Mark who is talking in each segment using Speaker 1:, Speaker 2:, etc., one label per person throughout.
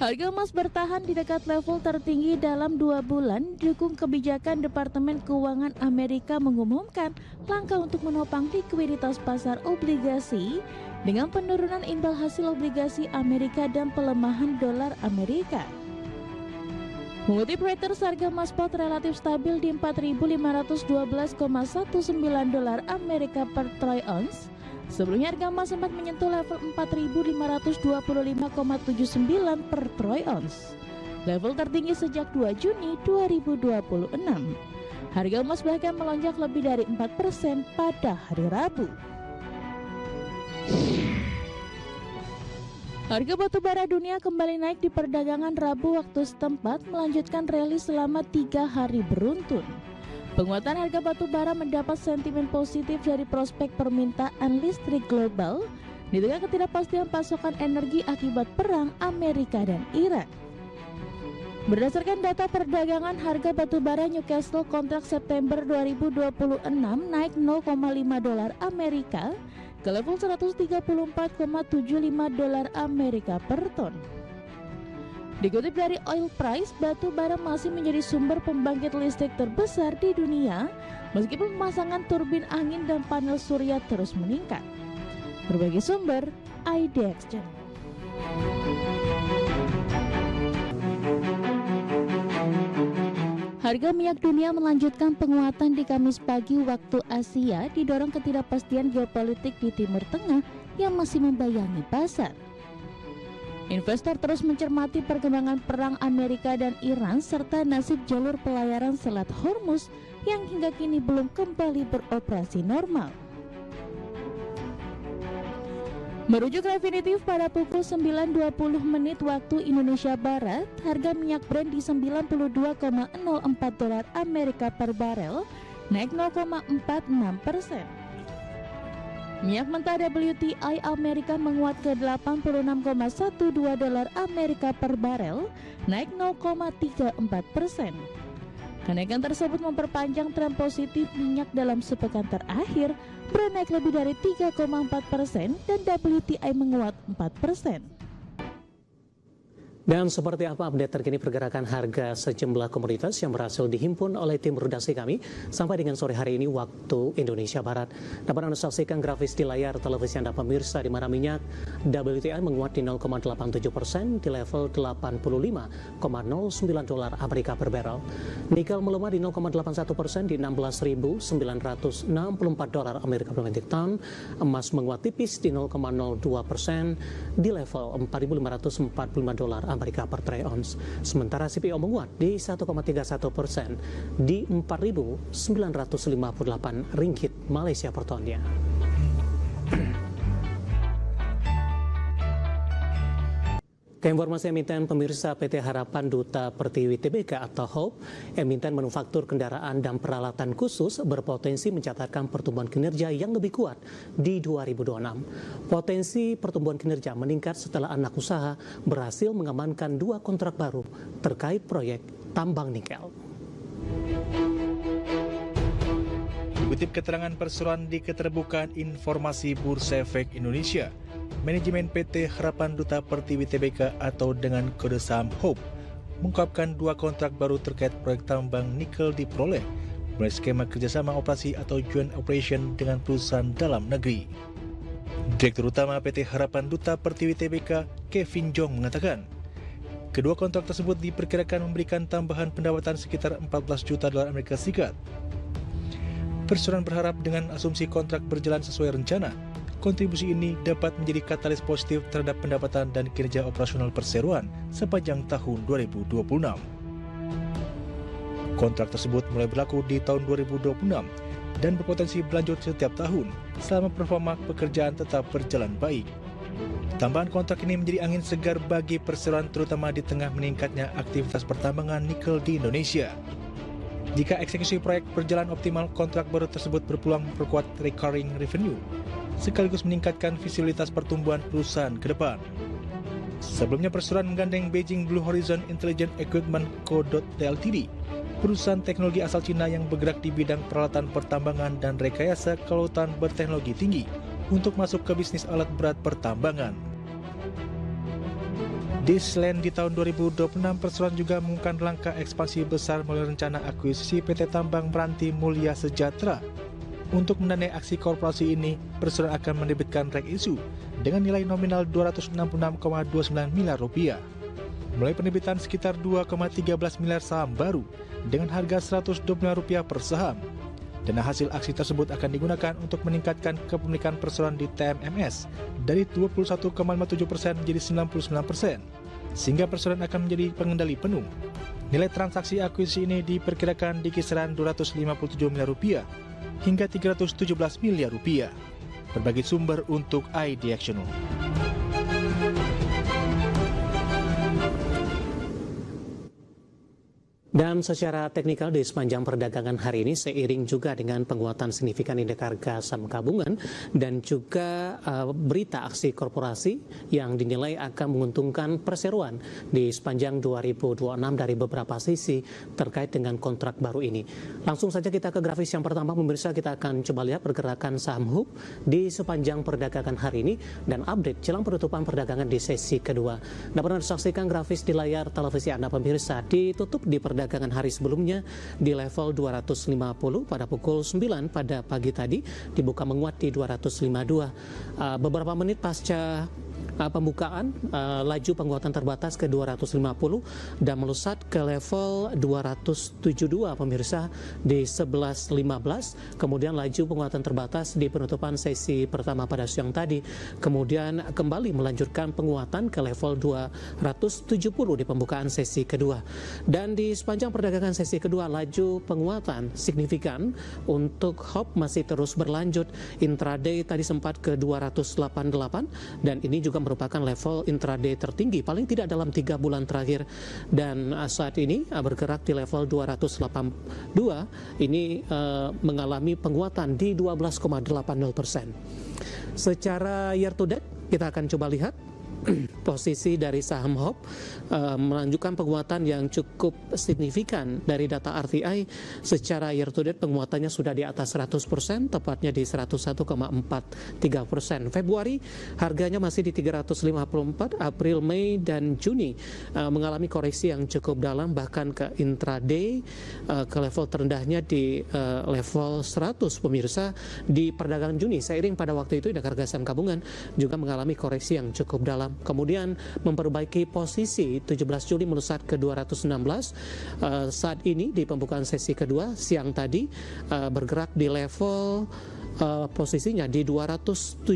Speaker 1: Harga emas bertahan di dekat level tertinggi dalam 2 bulan, didukung kebijakan Departemen Keuangan Amerika mengumumkan langkah untuk menopang likuiditas pasar obligasi dengan penurunan imbal hasil obligasi Amerika dan pelemahan dolar Amerika. Mengutip Reuters, harga emas spot relatif stabil di 4.512,19 dolar Amerika per troy ounce. Sebelumnya harga emas sempat menyentuh level 4.525,79 per troy ounce, level tertinggi sejak 2 Juni 2026. Harga emas bahkan melonjak lebih dari 4% pada hari Rabu. Harga batu bara dunia kembali naik di perdagangan Rabu waktu setempat, melanjutkan rally selama 3 hari beruntun. Penguatan harga batu bara mendapat sentimen positif dari prospek permintaan listrik global di tengah ketidakpastian pasokan energi akibat perang Amerika dan Iran. Berdasarkan data perdagangan, harga batu bara Newcastle kontrak September 2026 naik 0,5 dolar Amerika ke level 134,75 dolar Amerika per ton. Dikutip dari Oil Price, batu bara masih menjadi sumber pembangkit listrik terbesar di dunia meskipun pemasangan turbin angin dan panel surya terus meningkat. Berbagai sumber, IDX Channel. Harga minyak dunia melanjutkan penguatan di Kamis pagi waktu Asia, didorong ketidakpastian geopolitik di Timur Tengah yang masih membayangi pasar. Investor terus mencermati perkembangan perang Amerika dan Iran serta nasib jalur pelayaran Selat Hormuz yang hingga kini belum kembali beroperasi normal. Merujuk Refinitiv pada pukul 9.20 waktu Indonesia Barat, harga minyak Brent di 92,04 dolar Amerika per barel, naik 0,46%. Minyak mentah WTI Amerika menguat ke 86,12 dolar Amerika per barel, naik 0,34%. Kenaikan tersebut memperpanjang tren positif minyak dalam sepekan terakhir. Brent naik lebih dari 3,4% dan WTI menguat 4%.
Speaker 2: Dan seperti apa update terkini pergerakan harga sejumlah komoditas yang berhasil dihimpun oleh tim redaksi kami sampai dengan sore hari ini waktu Indonesia Barat. Dapat Anda saksikan grafis di layar televisi Anda pemirsa, di mana minyak WTI menguat di 0,87% di level 85,09 dolar Amerika per barrel. Nikel melemah di 0,81% di 16.964 dolar Amerika per metric ton. Emas menguat tipis di 0,02% di level 4.545 dolar Amerika per troy ounce. Sementara CPO menguat di 1,31% di 4.958 ringgit Malaysia per tonnya. Keinformasi emiten pemirsa, PT Harapan Duta Pertiwi Tbk atau HOPE, emiten manufaktur kendaraan dan peralatan khusus berpotensi mencatatkan pertumbuhan kinerja yang lebih kuat di 2026. Potensi pertumbuhan kinerja meningkat setelah anak usaha berhasil mengamankan 2 kontrak baru terkait proyek tambang nikel.
Speaker 3: Dikutip keterangan perseroan di Keterbukaan Informasi Bursa Efek Indonesia, Manajemen PT Harapan Duta Pertiwi Tbk atau dengan kode saham HOPE mengungkapkan 2 kontrak baru terkait proyek tambang nikel diperoleh melalui skema kerjasama operasi atau joint operation dengan perusahaan dalam negeri. Direktur Utama PT Harapan Duta Pertiwi Tbk, Kevin Jong mengatakan, kedua kontrak tersebut diperkirakan memberikan tambahan pendapatan sekitar 14 juta dolar Amerika Serikat. Perseroan berharap dengan asumsi kontrak berjalan sesuai rencana, kontribusi ini dapat menjadi katalis positif terhadap pendapatan dan kinerja operasional perseroan sepanjang tahun 2026. Kontrak tersebut mulai berlaku di tahun 2026 dan berpotensi berlanjut setiap tahun selama performa pekerjaan tetap berjalan baik. Tambahan kontrak ini menjadi angin segar bagi perseroan terutama di tengah meningkatnya aktivitas pertambangan nikel di Indonesia. Jika eksekusi proyek berjalan optimal, kontrak baru tersebut berpeluang memperkuat recurring revenue sekaligus meningkatkan visibilitas pertumbuhan perusahaan ke depan. Sebelumnya perseroan menggandeng Beijing Blue Horizon Intelligent Equipment Co. Ltd, perusahaan teknologi asal Cina yang bergerak di bidang peralatan pertambangan dan rekayasa kelautan berteknologi tinggi untuk masuk ke bisnis alat berat pertambangan. Di selain di tahun 2026, perseroan juga mengumumkan langkah ekspansi besar melalui rencana akuisisi PT Tambang Meranti Mulia Sejahtera. Untuk mendanai aksi korporasi ini, perseroan akan menerbitkan reg issue dengan nilai nominal Rp266,29 miliar. Mulai penerbitan sekitar 2,13 miliar saham baru dengan harga Rp125 per saham. Dana hasil aksi tersebut akan digunakan untuk meningkatkan kepemilikan perseroan di TMMS dari 21,57% menjadi 99%, sehingga perseroan akan menjadi pengendali penuh. Nilai transaksi akuisisi ini diperkirakan di kisaran Rp257 miliar hingga Rp317 miliar. Berbagi sumber untuk ID Action.
Speaker 2: Dan secara teknikal di sepanjang perdagangan hari ini seiring juga dengan penguatan signifikan indeks harga saham gabungan dan juga berita aksi korporasi yang dinilai akan menguntungkan perseroan di sepanjang 2026 dari beberapa sisi terkait dengan kontrak baru ini. Langsung saja kita ke grafis yang pertama, pemirsa. Kita akan coba lihat pergerakan saham HUB di sepanjang perdagangan hari ini dan update jelang penutupan perdagangan di sesi kedua. Dapat Anda saksikan grafis di layar televisi Anda, pemirsa. Ditutup di perdagangan hari sebelumnya di level 250 pada pukul 9 pada pagi tadi, dibuka menguat di 252. Beberapa menit pasca pembukaan, laju penguatan terbatas ke 250 dan melesat ke level 272, pemirsa, di 11.15. Kemudian laju penguatan terbatas di penutupan sesi pertama pada siang tadi. Kemudian kembali melanjutkan penguatan ke level 270 di pembukaan sesi kedua. Dan di sepanjang perdagangan sesi kedua, laju penguatan signifikan untuk HOP masih terus berlanjut. Intraday tadi sempat ke 288 dan ini juga merupakan level intraday tertinggi paling tidak dalam 3 bulan terakhir, dan saat ini bergerak di level 282. Ini mengalami penguatan di 12,80%. Secara year to date kita akan coba lihat posisi dari saham HOP melanjutkan penguatan yang cukup signifikan. Dari data RTI secara year to date penguatannya sudah di atas 100%, tepatnya di 101,43%. Februari harganya masih di 354, April, Mei, dan Juni mengalami koreksi yang cukup dalam, bahkan ke intraday ke level terendahnya di level 100, pemirsa, di perdagangan Juni. Seiring pada waktu itu indeks harga saham gabungan juga mengalami koreksi yang cukup dalam. Kemudian memperbaiki posisi 17 Juli melesat ke 216. Saat ini di pembukaan sesi kedua siang tadi bergerak di level posisinya di 270,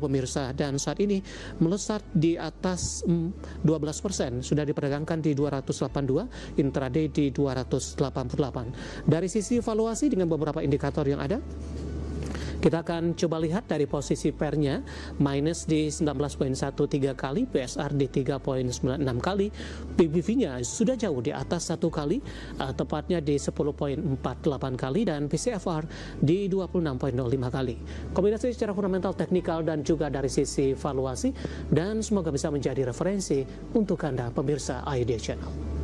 Speaker 2: pemirsa, dan saat ini melesat di atas 12%, sudah diperdagangkan di 282, intraday di 288. Dari sisi valuasi dengan beberapa indikator yang ada, kita akan coba lihat dari posisi pairnya, minus di 19,13 kali, PSR di 3,96 kali, PBV-nya sudah jauh di atas 1 kali, tepatnya di 10,48 kali, dan PCFR di 26,05 kali. Kombinasi secara fundamental, teknikal, dan juga dari sisi valuasi, dan semoga bisa menjadi referensi untuk Anda, pemirsa ID Channel.